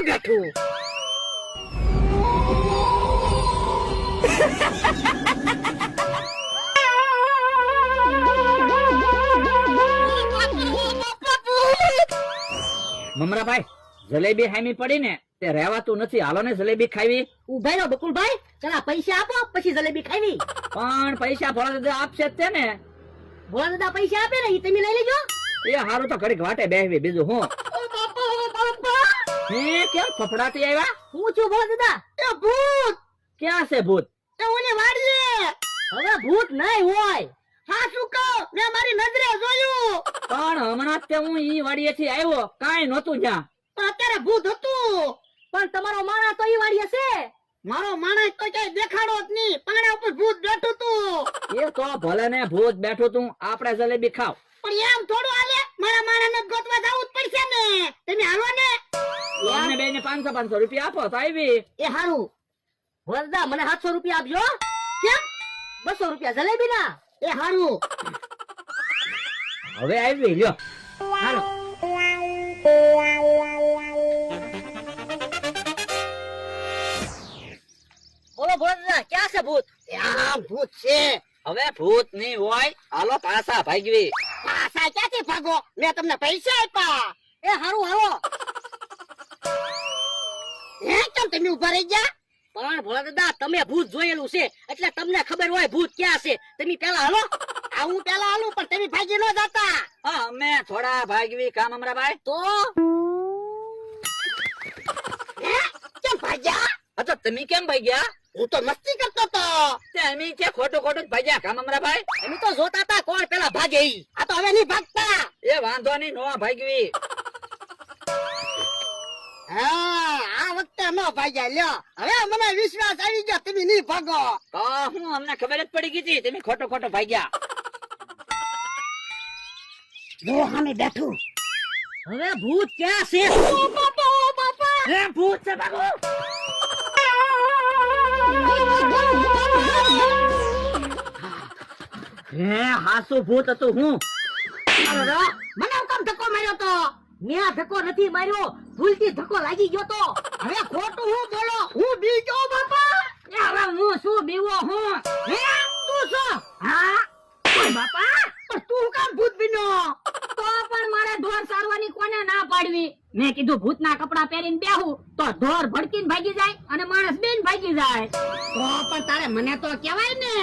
હું બેઠું. મમરાભાઈ જલેબી હામી પડી ને તે રહેવાતું નથી. હાલો ને જલેબી ખાવી. ઉભા રહો બકુલભાઈ, ચલા પૈસા આપો પછી જલેબી ખાવી. પણ પૈસા ભોળા દાદા આપશે જ તે ને. ભોળા દાદા પૈસા આપે ને ઈ તમે લઈ લેજો. એ હારું તો ઘડીક વાટે બેહવી, બીજું હું. હે કેમ ફફડાતી આવ્યા? હું છું ભોળા દાદા. એ ભૂત. ક્યાં છે ભૂત? એ ઓને વાડીએ. હવે ભૂત નહીં હોય. હા શું કહું, મેં મારી નજરે જોયું. પણ હમણાં તે હું ઈ વાડીએથી આવ્યો, કાંઈ નહોતું જ્યાં. પણ અત્યારે ભૂત હતું. પણ તમારો માણસ તો ઈ વાડીએ છે. મારો માણસ તો કઈ દેખાડો જ નહીં. પાણા ઉપર ભૂત બેઠું તું. એ તો ભલે ને ભૂત બેઠું તું, આપણે જલેબી ખાવ. પણ એમ થોડું હાલે, મારા માણસને ગોતવા જવું જ પડશે ને. તમે હાલો ને. અમને બેને 500 રૂપિયા આપો તો આવી. એ હારું વરદા, મને 700 રૂપિયા આપજો. કેમ? 200 રૂપિયા જલેબી ના. એ હારું. હવે આવી લ્યો. હાલો. બોલો ભોળા, ક્યાં છે ભૂત? ત્યાં ભૂત છે. હવે ભૂત નહીં હોય, હાલો પાછા ભાગવી. પાછા ક્યાંથી ભાગો? મેં તમને પૈસા આપ્યા. એ હારું હાલો. હે કેમ તમે ઉભા રહી ગયા? પણ ભોળા દાદા, તમે ભૂત જોયેલું છે એટલે તમને ખબર હોય ભૂત ક્યાં છે. તમે પેલા હાલો. આ હું પેલા હાલું, પણ તમે ભાગી ન જતા. હા, અમે થોડા ભાગવી કામ અમરાભાઈ. તો હે કેમ ભાગ્યા? તો તમે કેમ ભાગ્યા? હું તો મસ્તી કરતો તો. તે અમે કે ખોટું ખોટું જ ભાગ્યા કામ અમરાભાઈ. અમે તો જોતા હતા કોણ પેલા ભાગે ઈ. આ તો હવે નહીં ભાગતા. એ વાંધો નહીં, નો ભાગવી. હા, આ વખતે ન ભાગ્યા. લ્યો હવે મને વિશ્વાસ આવી ગયો, તમે નહીં ભાગો. તો હું અમને ખબર જ પડી ગઈ હતી, તમે ખોટો ખોટો ભાગ્યા. જો સામે બેઠું. હવે ભૂત ક્યાં છે? હે ભૂત છે ભાગો. હે હાસુ ભૂત હતું હું. અરે મને કેમ ધક્કો માર્યો તો? મેં ધક્કો નથી માર્યો, ભૂલથી ધક્કો લાગી ગયો તો. હવે ખોટું હું બોલો, હું બી ગયો બાપા. એ હવે હું શું બીવો હું? હે તું શું? હા ઓય બાપા, પણ તું કામ ભૂત બન્યો? તો પણ મારે ઢોર સારવાની કોને ના પાડવી? મેં કીધું ભૂતના કપડા પહેરીને બેહું તો ઢોર ભડકીને ભાગી જાય અને માણસ બેન ભાગી જાય. તો પણ તારે મને તો કહેવાય ને.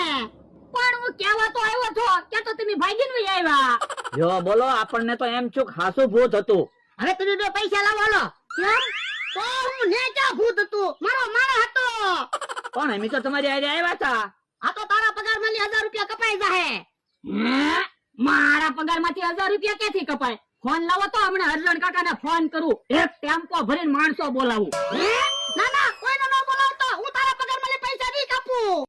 પણ હું કેવા તો આવ્યો છો કે તો તમે ભાગીને વઈ આવ્યા. જો બોલો, આપણને તો એમ ચૂક હાસુ ભૂત હતું. હવે તમે બે પૈસા લાવો હાલો. કેમ? તો હું ને ક્યાં ભૂત હતું, મારો માણસ હતો. પણ અમે તો તમારી હારે આવ્યા હતા. આ તો તારા પગાર માંથી 1000 રૂપિયા કપાઈ જાહે. હે? મારા પગાર માંથી 1000 રૂપિયા ક્યાંથી કપાય? ફોન લાવો તો હમણાં હરજણ કાકાને ફોન કરું, એક ટેમ્પો ભરીને માણસો બોલાવું. હે? ના ના,